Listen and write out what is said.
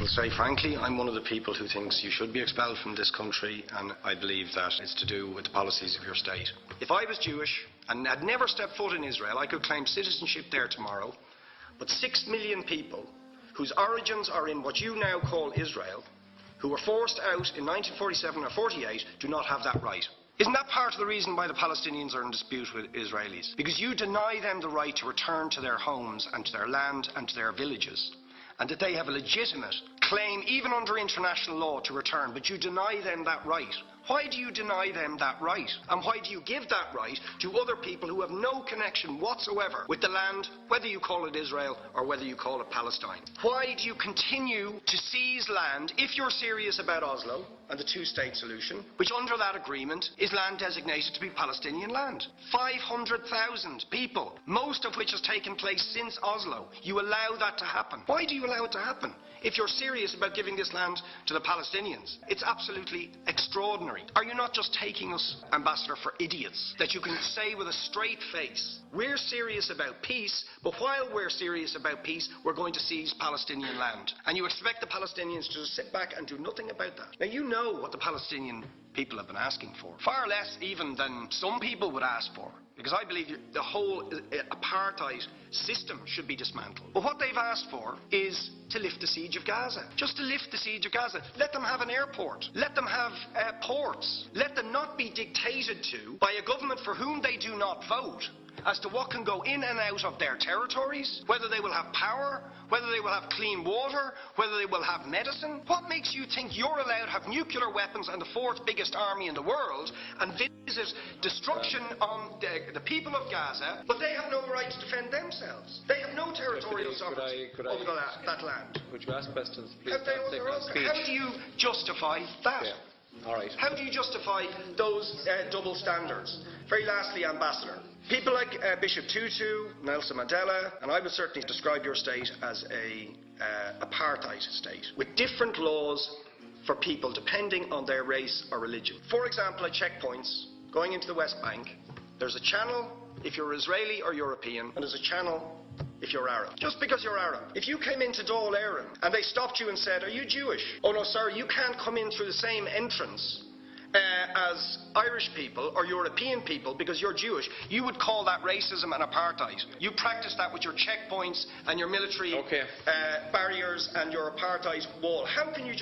Well, say frankly, I'm one of the people who thinks you should be expelled from this country, and I believe that it's to do with the policies of your state. If I was Jewish and had never stepped foot in Israel, I could claim citizenship there tomorrow, but 6 million people whose origins are in what you now call Israel, who were forced out in 1947 or 48, do not have that right. Isn't that part of the reason why the Palestinians are in dispute with Israelis? Because you deny them the right to return to their homes and to their land and to their villages, and that they have a legitimate claim, even under international law, to return, but you deny them that right. Why do you deny them that right? And why do you give that right to other people who have no connection whatsoever with the land, whether you call it Israel or whether you call it Palestine? Why do you continue to seize land, if you're serious about Oslo and the two-state solution, which under that agreement is land designated to be Palestinian land? 500,000 people, most of which has taken place since Oslo. You allow that to happen. Why do you allow it to happen? If you're serious about giving this land to the Palestinians, it's absolutely extraordinary. Are you not just taking us, Ambassador, for idiots? That you can say with a straight face, we're serious about peace, but while we're serious about peace, we're going to seize Palestinian land. And you expect the Palestinians to just sit back and do nothing about that. Now, you know what the Palestinian people have been asking for. Far less even than some people would ask for. Because I believe the whole apartheid system should be dismantled. But what they've asked for is to lift the siege of Gaza. Just to lift the siege of Gaza. Let them have an airport. Let them have ports. Let them not be dictated to by a government for whom they do not vote as to what can go in and out of their territories, whether they will have power, whether they will have clean water, whether they will have medicine. What makes you think you're allowed to have nuclear weapons and the fourth biggest army in the world and visit destruction on the people of Gaza, but they have no right to defend themselves? They have no territorial sovereignty over that land. Would you ask questions, please? How do you justify that? Yeah. All right. How do you justify those double standards? Very lastly, Ambassador, people like Bishop Tutu, Nelson Mandela, and I would certainly describe your state as a apartheid state, with different laws for people depending on their race or religion. For example, at checkpoints going into the West Bank, there's a channel if you're Israeli or European, and there's a channel if you're Arab. Just because you're Arab. If you came into Dáil Éireann and they stopped you and said, "Are you Jewish?" "Oh no, sir, you can't come in through the same entrance as Irish people or European people because you're Jewish," you would call that racism and apartheid. You practice that with your checkpoints and your military barriers and your apartheid wall. How can you